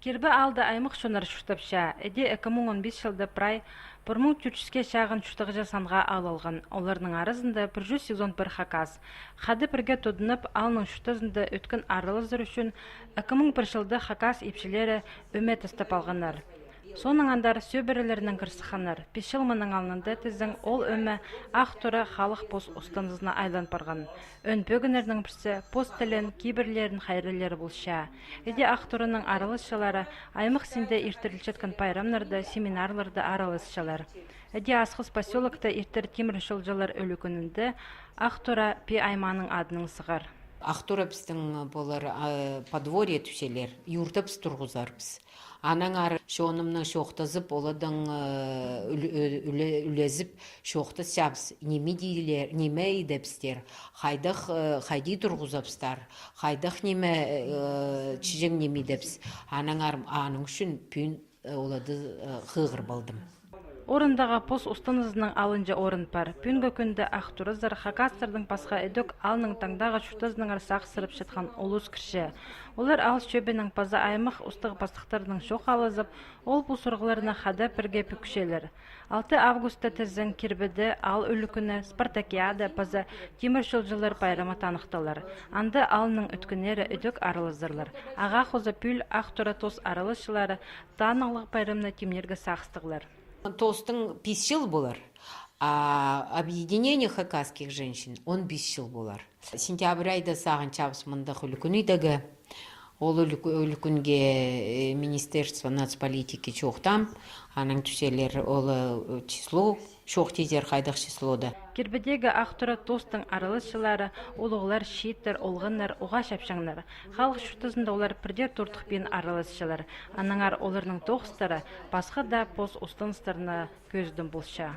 Кирбе алды аймық шонар шуштапша, эде 2015 жылда прай 1400 шағын шуштағы жасанға алылған. Оларның арызында 181 хакас. Хады бірге тодынып, алның шуштазында өткен арылызыр үшін 2001 жылда хакас епшілері өмет істіп алғанар. Соның андар сөбірілерінің кірсіханар. 5 жылмының алынында тізің ол өмі ақ тұры халық пост ұстанызына айлан барған. Өн бөгінердің бірсі пост тілін кейбірлерін хайрылері болша. Еде ақ тұрының арылысшылары аймық сінде ертірілчеткен пайрамларды, семинарларды арылысшылар. Еде асқыз поселокта ертір темір жолжалар өлі күнінде ақ тұра пи айманың адының сығар. Ақтора біздің болар подворье түселер, юрта біз тұрғызарбыз. Анан ары шонымның шоқтазып, оладың үлезіп, шоқты сәбіз, неме едепстер, қайди тұрғызапстар, қайдық неме чижен неме едепс. Анан арым аның үшін пүйін олады қығыр балдым. Орындағы пост устанызының алынжа орын бар. Пүнгі күнді ақтурыздар хакастырдың пасқа эдөк алның таңдағы шутазының арсақ сырып шетқан олус кірші. Олар ал шөбенің паза аймық ұстығы пастықтарының шоқ алызып, ол бұл сұрғыларына хада бірге бүкшелер. 6 августта тізін кірбеді ал үлікіні Спартакиада паза темір жолжылар байрамы танықталар. Анды алының өткінері эдөк арылыздырлар. Аға қоза пүл ақтура тос арылышылары танылық байрамны темнерге сақстығылар. Тостың 5 жыл болар, а объединение хакасских женщин он 5 жыл болар. Сентябрь айда сағын чабыс мұндақ үлікінідегі, ол үлікінге Министерство нацполитики чоқтам, аның түселер ол число, шоқ тезер қайдақ числода. Кирбедегі ақтура тостың арылысшылары, олығылар, шиеттер, олғынлар, оға шапшаңлар. Халық шүртізінде олар бірдер тұртық бен арылысшылар. Анаңар оларының тоқыстары, басқа да пост ұстаныстарына көздің болша.